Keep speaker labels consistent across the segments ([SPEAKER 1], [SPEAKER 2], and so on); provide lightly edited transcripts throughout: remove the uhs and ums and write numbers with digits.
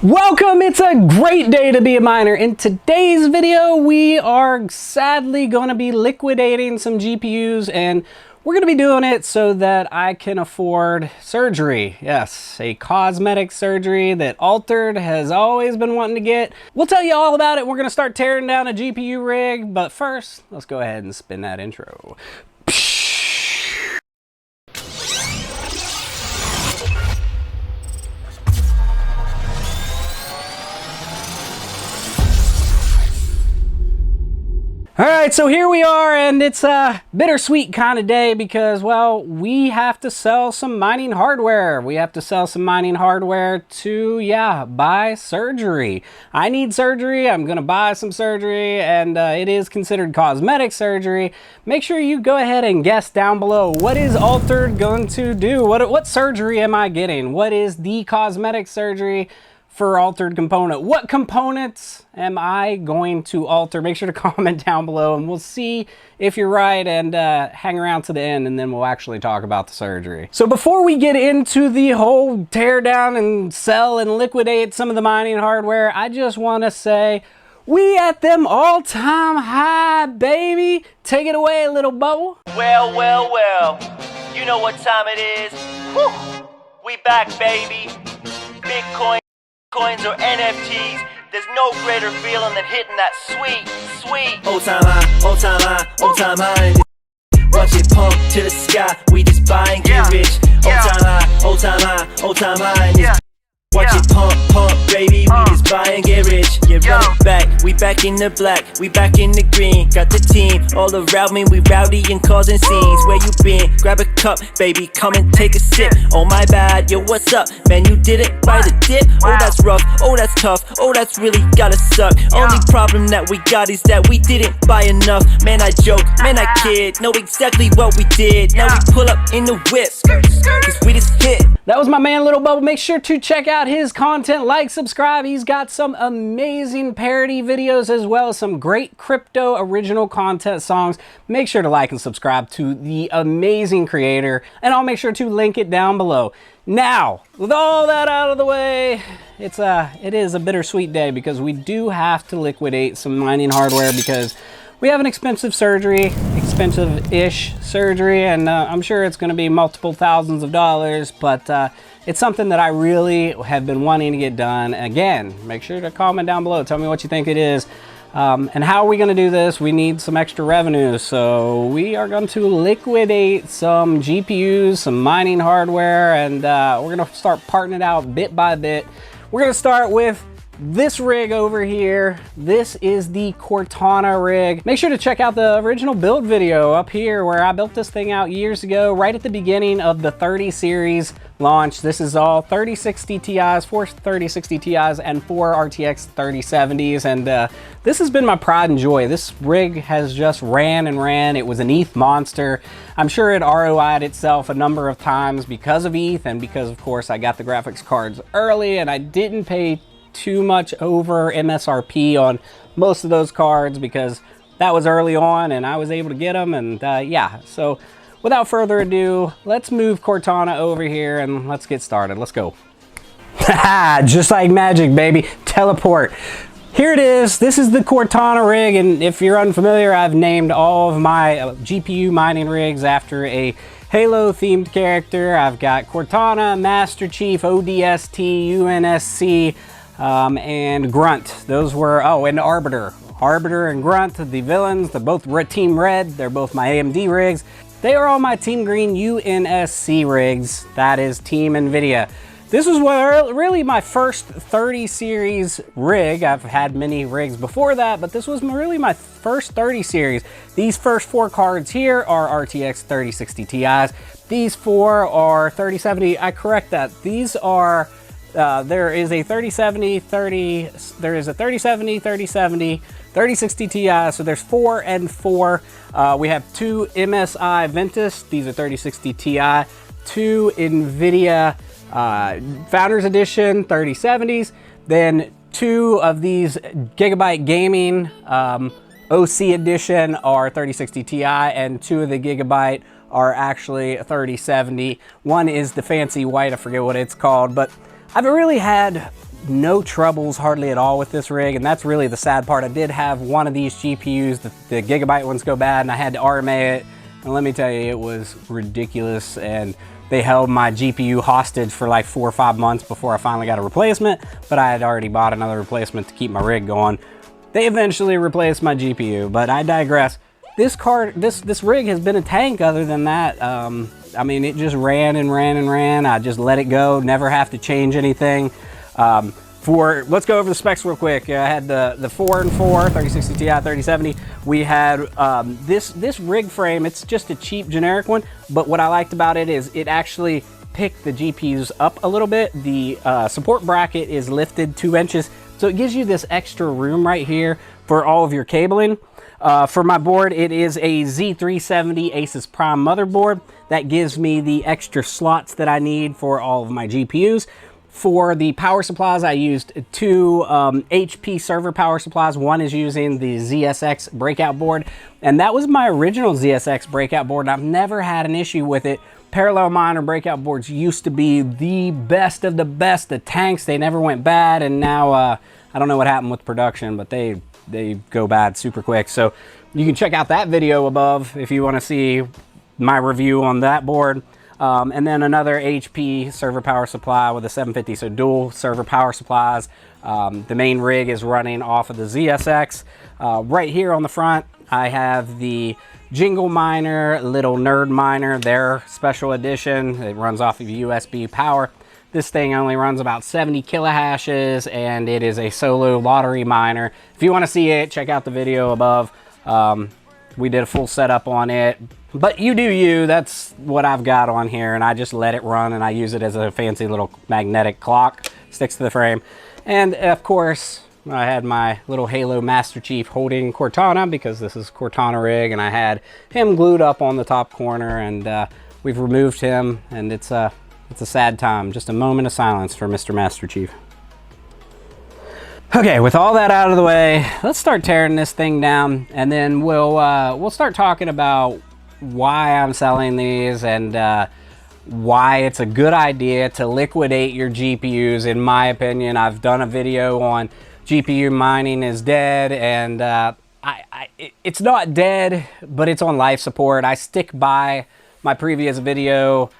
[SPEAKER 1] Welcome, it's a great day to be a miner. In today's video, we are sadly going to be liquidating some GPUs, and we're going to be doing it so that I can afford surgery. Yes, a cosmetic surgery that Altered has always been wanting to get. We'll tell you all about it. We're going to start tearing down a GPU rig, but first, let's go ahead and spin that intro. All right, so here we are, and it's a bittersweet kind of day because, well, we have to sell some mining hardware. We have to sell some mining hardware to, buy surgery. I need surgery. I'm going to buy some surgery, and it is considered cosmetic surgery. Make sure you go ahead and guess down below. What is Altered going to do? What surgery am I getting? What is the cosmetic surgery for Altered component? What components am I going to alter? Make sure to comment down below and we'll see if you're right, and hang around to the end and then we'll actually talk about the surgery. So before we get into the whole tear down and sell and liquidate some of the mining hardware, I just want to say we at them all-time high, baby. Take it away, Lil Bubble.
[SPEAKER 2] Well, you know what time it is. Whew. We back, baby. Bitcoin, coins, or NFTs, there's no greater feeling than hitting that sweet old time high. Watch it pump to the sky. We just buy and get rich. Old time high. Watch it pump, baby. We just buy and get rich. Get running back. We back in the black. We back in the green. Got the team all around me. We rowdy and causing scenes. Where you been? Grab a cup, baby. Come and take a sip. Oh my bad, yo, what's up? Man, you did it by the dip. Oh, that's rough. Oh, that's tough. Oh, that's really gotta suck. Only problem that we got is that we didn't buy enough. Man, I joke. Man, I kid. Know exactly what we did. Now we pull up in the whip. Cause we just hit.
[SPEAKER 1] That was my man Lil Bubble. Make sure to check out his content, like, subscribe. He's got some amazing parody videos as well as some great crypto original content songs. Make sure to like and subscribe to the amazing creator, and I'll make sure to link it down below. Now, with all that out of the way, it is a bittersweet day because we do have to liquidate some mining hardware because we have an expensive surgery, expensive-ish surgery, and I'm sure it's going to be multiple thousands of dollars, but it's something that I really have been wanting to get done. Again, make sure to comment down below. Tell me what you think it is. And how are we going to do this? We need some extra revenue, so we are going to liquidate some GPUs, some mining hardware, and we're going to start parting it out bit by bit. We're going to start with this rig over here. This is the Cortana rig. Make sure to check out the original build video up here where I built this thing out years ago, right at the beginning of the 30 series launch. This is all 3060 Ti's, 4 3060 Ti's, and 4 RTX 3070s, and this has been my pride and joy. This rig has just ran and ran. It was an ETH monster. I'm sure it ROI'd itself a number of times because of ETH and because, of course, I got the graphics cards early and I didn't pay too much over MSRP on most of those cards because that was early on and I was able to get them, and so without further ado, let's move Cortana over here and let's get started. Let's go. Just like magic, baby. Teleport. Here it is. This is the Cortana rig, and if you're unfamiliar, I've named all of my GPU mining rigs after a Halo themed character. I've got Cortana, Master Chief, ODST, UNSC, and Grunt. Those were, and Arbiter. Arbiter and Grunt, the villains, they're both Team Red. They're both my AMD rigs. They are all my Team Green UNSC rigs. That is Team NVIDIA. This was really my first 30 series rig. I've had many rigs before that, but this was really my first 30 series. These first 4 cards here are RTX 3060 Ti's. These 4 are 3070. I correct that. These are there is a 3070, 3060 Ti, so there's 4 and 4. We have 2 MSI Ventus, these are 3060 Ti, 2 NVIDIA Founders Edition 3070s, then 2 of these Gigabyte Gaming OC Edition are 3060 Ti, and 2 of the Gigabyte are actually 3070. One is the fancy white, I forget what it's called, but I've really had no troubles hardly at all with this rig, and that's really the sad part. I did have one of these GPUs, the Gigabyte ones, go bad, and I had to RMA it, and let me tell you, it was ridiculous, and they held my GPU hostage for like 4 or 5 months before I finally got a replacement, but I had already bought another replacement to keep my rig going. They eventually replaced my GPU, but I digress. This rig has been a tank other than that. I mean, it just ran and ran and ran. I just let it go, never have to change anything. Let's go over the specs real quick. I had the 4 and 4, 3060 Ti, 3070. We had this rig frame. It's just a cheap generic one, but what I liked about it is it actually picked the GPUs up a little bit. The support bracket is lifted 2 inches, so it gives you this extra room right here for all of your cabling. For my board, it is a Z370 Asus Prime motherboard. That gives me the extra slots that I need for all of my GPUs. For the power supplies, I used 2 HP server power supplies. One is using the ZSX breakout board, and that was my original ZSX breakout board, and I've never had an issue with it. Parallel monitor breakout boards used to be the best of the best, the tanks. They never went bad, and now I don't know what happened with production, but they go bad super quick. So you can check out that video above if you want to see my review on that board. And then another HP server power supply with a 750, so dual server power supplies. The main rig is running off of the ZSX. Right here on the front, I have the Jingle Miner, Little Nerd Miner, their special edition. It runs off of USB power. This thing only runs about 70 kilohashes, and it is a solo lottery miner. If you want to see it, check out the video above. We did a full setup on it, but you do you. That's what I've got on here, and I just let it run, and I use it as a fancy little magnetic clock. Sticks to the frame. And of course, I had my little Halo Master Chief holding Cortana, because this is Cortana Rig, and I had him glued up on the top corner, and we've removed him, and it's a sad time. Just a moment of silence for Mr. Master Chief. Okay, with all that out of the way, let's start tearing this thing down, and then we'll start talking about why I'm selling these and why it's a good idea to liquidate your GPUs. In my opinion, I've done a video on GPU mining is dead, and it's not dead, but it's on life support. I stick by my previous video.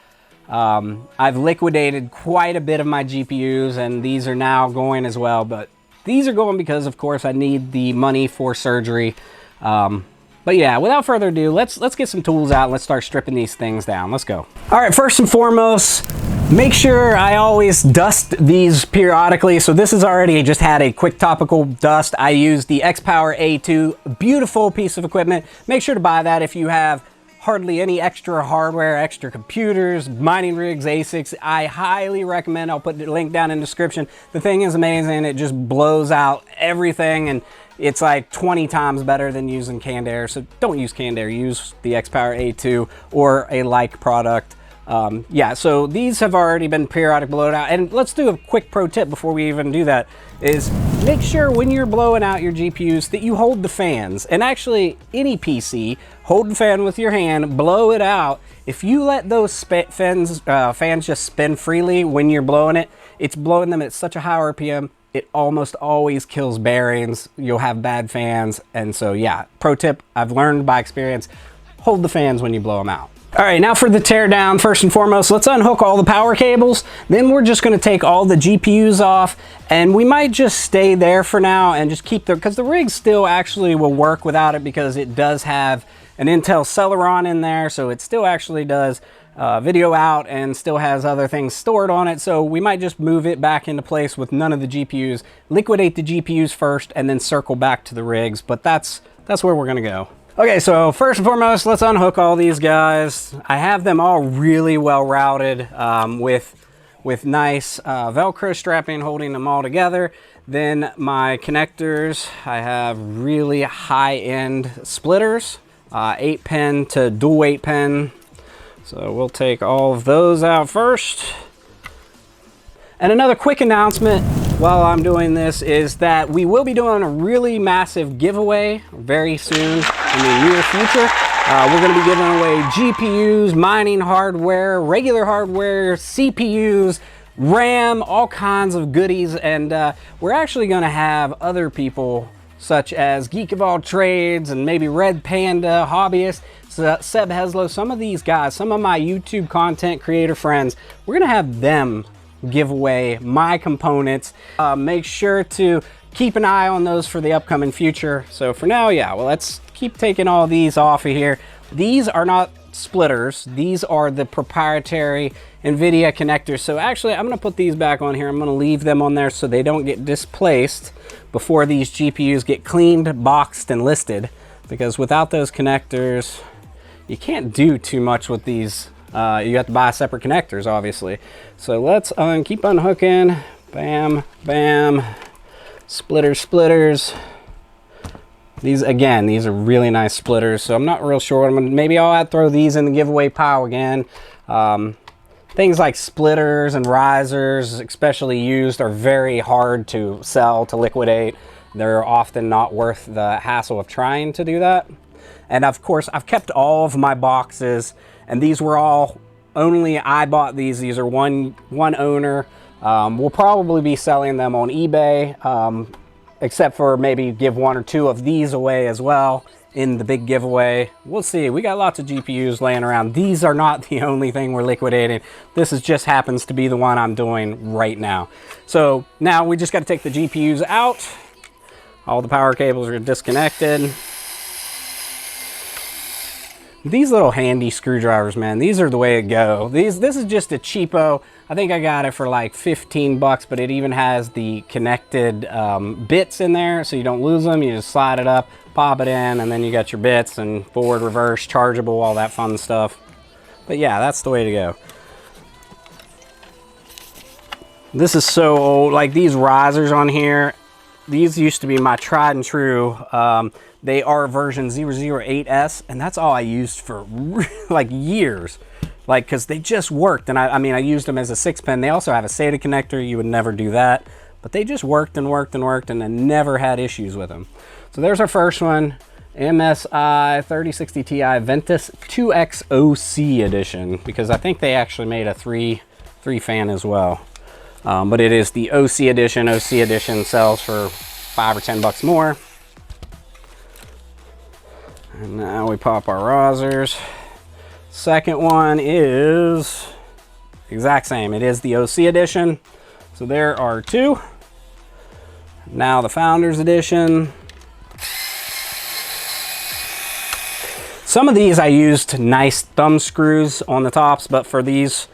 [SPEAKER 1] I've liquidated quite a bit of my GPUs, and these are now going as well, but these are going because, of course, I need the money for surgery. But yeah, without further ado, let's get some tools out and let's start stripping these things down. Let's go. All right, first and foremost, make sure I always dust these periodically. So this has already just had a quick topical dust. I used the X-Power A2, beautiful piece of equipment. Make sure to buy that if you have hardly any extra hardware, extra computers, mining rigs, ASICs. I highly recommend. I'll put the link down in the description. The thing is amazing. It just blows out everything, and it's like 20 times better than using canned air. So don't use canned air. Use the X-Power A2 or a like product. Yeah, so these have already been periodic blowed out. And let's do a quick pro tip before we even do that, is make sure when you're blowing out your GPUs that you hold the fans. And actually, any PC, hold the fan with your hand, blow it out. If you let those fans just spin freely when you're blowing it, it's blowing them at such a high RPM, it almost always kills bearings. You'll have bad fans. And so yeah, pro tip I've learned by experience, hold the fans when you blow them out. All right, now for the tear down. First and foremost, let's unhook all the power cables. Then we're just gonna take all the GPUs off, and we might just stay there for now and just keep because the rig still actually will work without it, because it does have an Intel Celeron in there, so it still actually does video out and still has other things stored on it. So we might just move it back into place with none of the GPUs, liquidate the GPUs first, and then circle back to the rigs. But that's where we're gonna go. Okay, so first and foremost, let's unhook all these guys. I have them all really well routed with nice Velcro strapping holding them all together. Then my connectors, I have really high-end splitters, 8-pin to dual 8-pin. So we'll take all of those out first. And another quick announcement while I'm doing this is that we will be doing a really massive giveaway very soon in the near future. We're going to be giving away GPUs, mining hardware, regular hardware, CPUs, RAM, all kinds of goodies. And we're actually going to have other people such as Geek of All Trades and maybe Red Panda, Hobbyist, Seb Heslow, some of these guys, some of my YouTube content creator friends, we're going to have them give away my components. Make sure to keep an eye on those for the upcoming future. So for now, yeah, well, let's keep taking all these off of here. These are not splitters. These are the proprietary NVIDIA connectors. So actually, I'm going to put these back on here. I'm going to leave them on there so they don't get displaced before these GPUs get cleaned, boxed, and listed. Because without those connectors, you can't do too much with these. You have to buy separate connectors, obviously. So let's keep unhooking. Bam, bam. Splitters. These, again, these are really nice splitters, so I'm not real sure. Maybe I'll throw these in the giveaway pile again. Things like splitters and risers, especially used, are very hard to sell, to liquidate. They're often not worth the hassle of trying to do that. And of course, I've kept all of my boxes, and these were all only I bought these. These are one owner. We'll probably be selling them on eBay. Except for maybe give one or two of these away as well in the big giveaway. We'll see. We got lots of GPUs laying around. These are not the only thing we're liquidating. This is just happens to be the one I'm doing right now. So now we just got to take the GPUs out. All the power cables are disconnected. These little handy screwdrivers, man, these are the way to go. This is just a cheapo. I think I got it for like 15 bucks, but it even has the connected bits in there, so you don't lose them. You just slide it up, pop it in, and then you got your bits and forward, reverse, chargeable, all that fun stuff. But yeah, that's the way to go. This is so old. Like these risers on here, these used to be my tried and true. They are version 008S, and that's all I used for like years. Like, because they just worked, and I mean, I used them as a 6-pin. They also have a SATA connector. You would never do that. But they just worked and worked and worked, and I never had issues with them. So there's our first one, MSI 3060 Ti Ventus 2X OC edition, because I think they actually made a three fan as well. But it is the OC edition. OC edition sells for 5 or 10 bucks more. And now we pop our risers. Second one is the exact same. It is the OC edition. So there are two. Now the Founders edition. Some of these I used nice thumb screws on the tops, but for this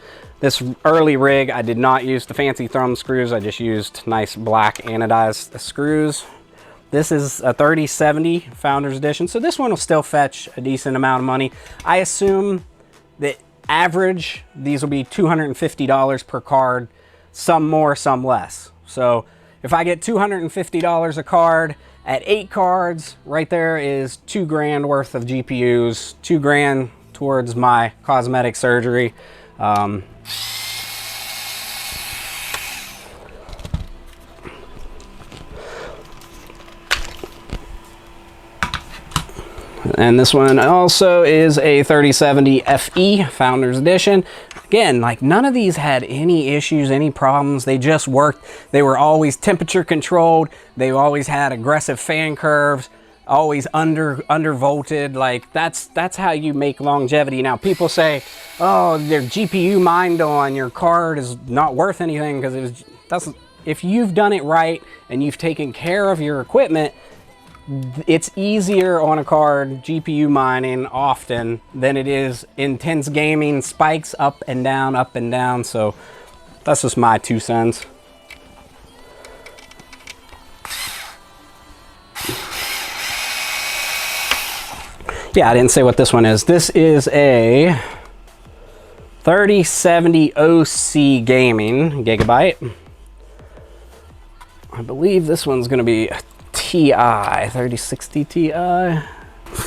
[SPEAKER 1] early rig, I did not use the fancy thumb screws. I just used nice black anodized screws. This is a 3070 Founders Edition, so this one will still fetch a decent amount of money. I assume that average, these will be $250 per card, some more, some less. So if I get $250 a card at 8 cards, right there is $2 grand worth of GPUs, $2 grand towards my cosmetic surgery. And this one also is a 3070 FE Founders Edition. Again, like none of these had any issues, any problems. They just worked. They were always temperature controlled. They always had aggressive fan curves, always undervolted. Like that's how you make longevity. Now people say, oh, their GPU mined on your card is not worth anything because if you've done it right and you've taken care of your equipment, it's easier on a card GPU mining often than it is intense gaming, spikes up and down. So that's just my 2 cents. Yeah, I didn't say what this one is. This is a 3070 OC Gaming Gigabyte. I believe this one's going to be Ti, 3060 Ti. I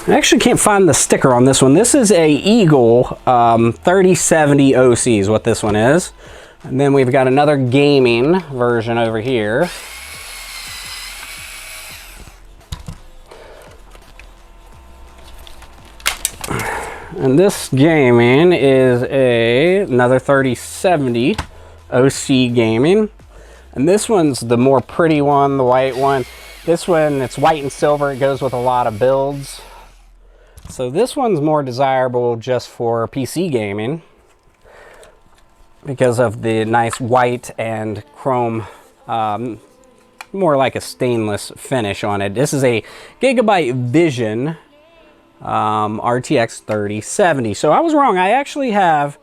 [SPEAKER 1] actually can't find the sticker on this one. This is a Eagle 3070 OC is what this one is. And then we've got another gaming version over here. And this gaming is another 3070 OC Gaming. And this one's the more pretty one, the white one. This one, it's white and silver. It goes with a lot of builds. So this one's more desirable just for PC gaming because of the nice white and chrome, more like a stainless finish on it. This is a Gigabyte Vision RTX 3070. So I was wrong. I actually have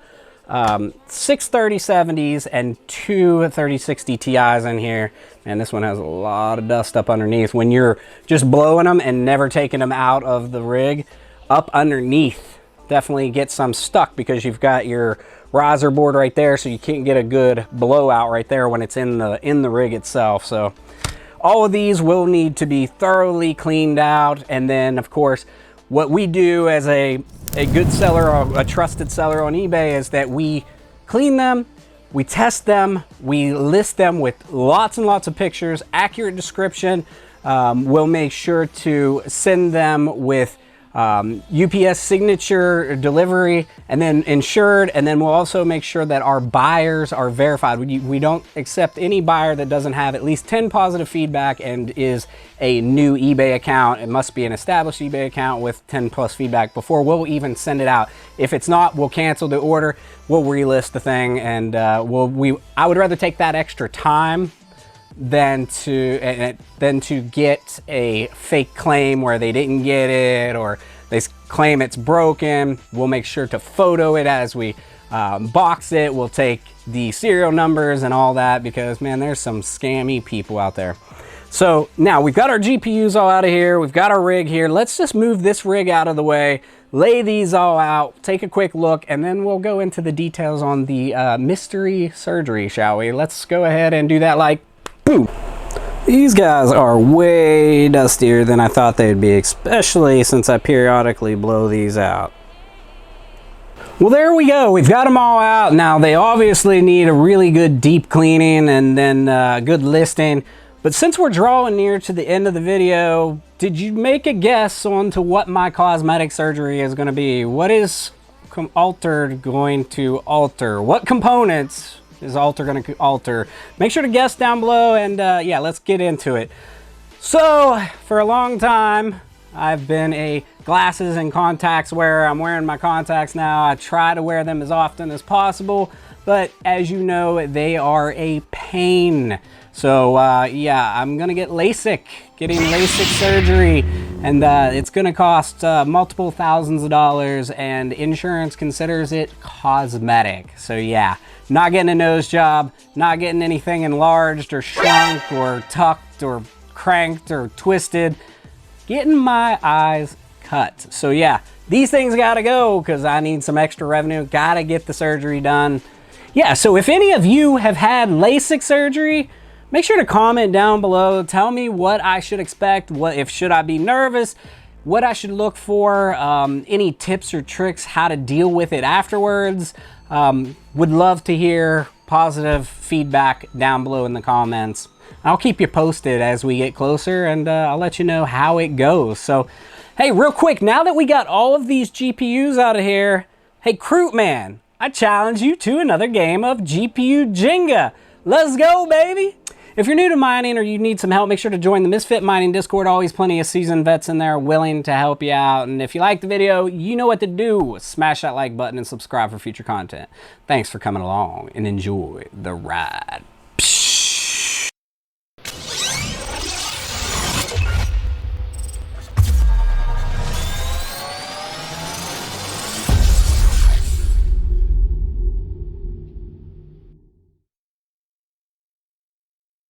[SPEAKER 1] 6 3070s and 2 3060 Ti's in here, and this one has a lot of dust up underneath. When you're just blowing them and never taking them out of the rig, up underneath definitely get some stuck because you've got your riser board right there, so you can't get a good blowout right there when it's in the rig itself. So all of these will need to be thoroughly cleaned out, and then of course what we do as a good seller or a trusted seller on eBay is that we clean them, we test them, we list them with lots and lots of pictures, accurate description. We'll make sure to send them with UPS signature delivery, and then insured, and then we'll also make sure that our buyers are verified. We don't accept any buyer that doesn't have at least 10 positive feedback and is a new eBay account. It must be an established eBay account with 10 plus feedback before we'll even send it out. If it's not, we'll cancel the order, we'll relist the thing, and I would rather take that extra time than to get a fake claim where they didn't get it or they claim it's broken. We'll make sure to photo it as we box it. We'll take the serial numbers and all that because, man, there's some scammy people out there. So now we've got our GPUs all out of here. We've got our rig here. Let's just move this rig out of the way, lay these all out, take a quick look, and then we'll go into the details on the mystery surgery, shall we? Let's go ahead and do that like boom. These guys are way dustier than I thought they'd be, especially since I periodically blow these out. Well, there we go. We've got them all out. Now, they obviously need a really good deep cleaning and then good listing. But since we're drawing near to the end of the video, did you make a guess on to what my cosmetic surgery is going to be? What is altered going to alter? What components is alter going to alter? Make sure to guess down below, and yeah, let's get into it. So for a long time I've been a glasses and contacts wearer. I'm wearing my contacts now. I try to wear them as often as possible, but as you know, they are a pain. So yeah, I'm gonna get LASIK, getting LASIK surgery, and it's gonna cost multiple thousands of dollars, and insurance considers it cosmetic. So yeah, not getting a nose job, not getting anything enlarged or shrunk or tucked or cranked or twisted, getting my eyes cut. So yeah, these things gotta go because I need some extra revenue, gotta get the surgery done. Yeah, so if any of you have had LASIK surgery, make sure to comment down below. Tell me what I should expect, should I be nervous, what I should look for, any tips or tricks, how to deal with it afterwards. Would love to hear positive feedback down below in the comments. I'll keep you posted as we get closer, and I'll let you know how it goes. So, hey, real quick, now that we got all of these GPUs out of here, hey, Croup Man, I challenge you to another game of GPU Jenga. Let's go, baby! If you're new to mining or you need some help, make sure to join the Misfit Mining Discord. Always plenty of seasoned vets in there willing to help you out. And if you like the video, you know what to do. Smash that like button and subscribe for future content. Thanks for coming along and enjoy the ride.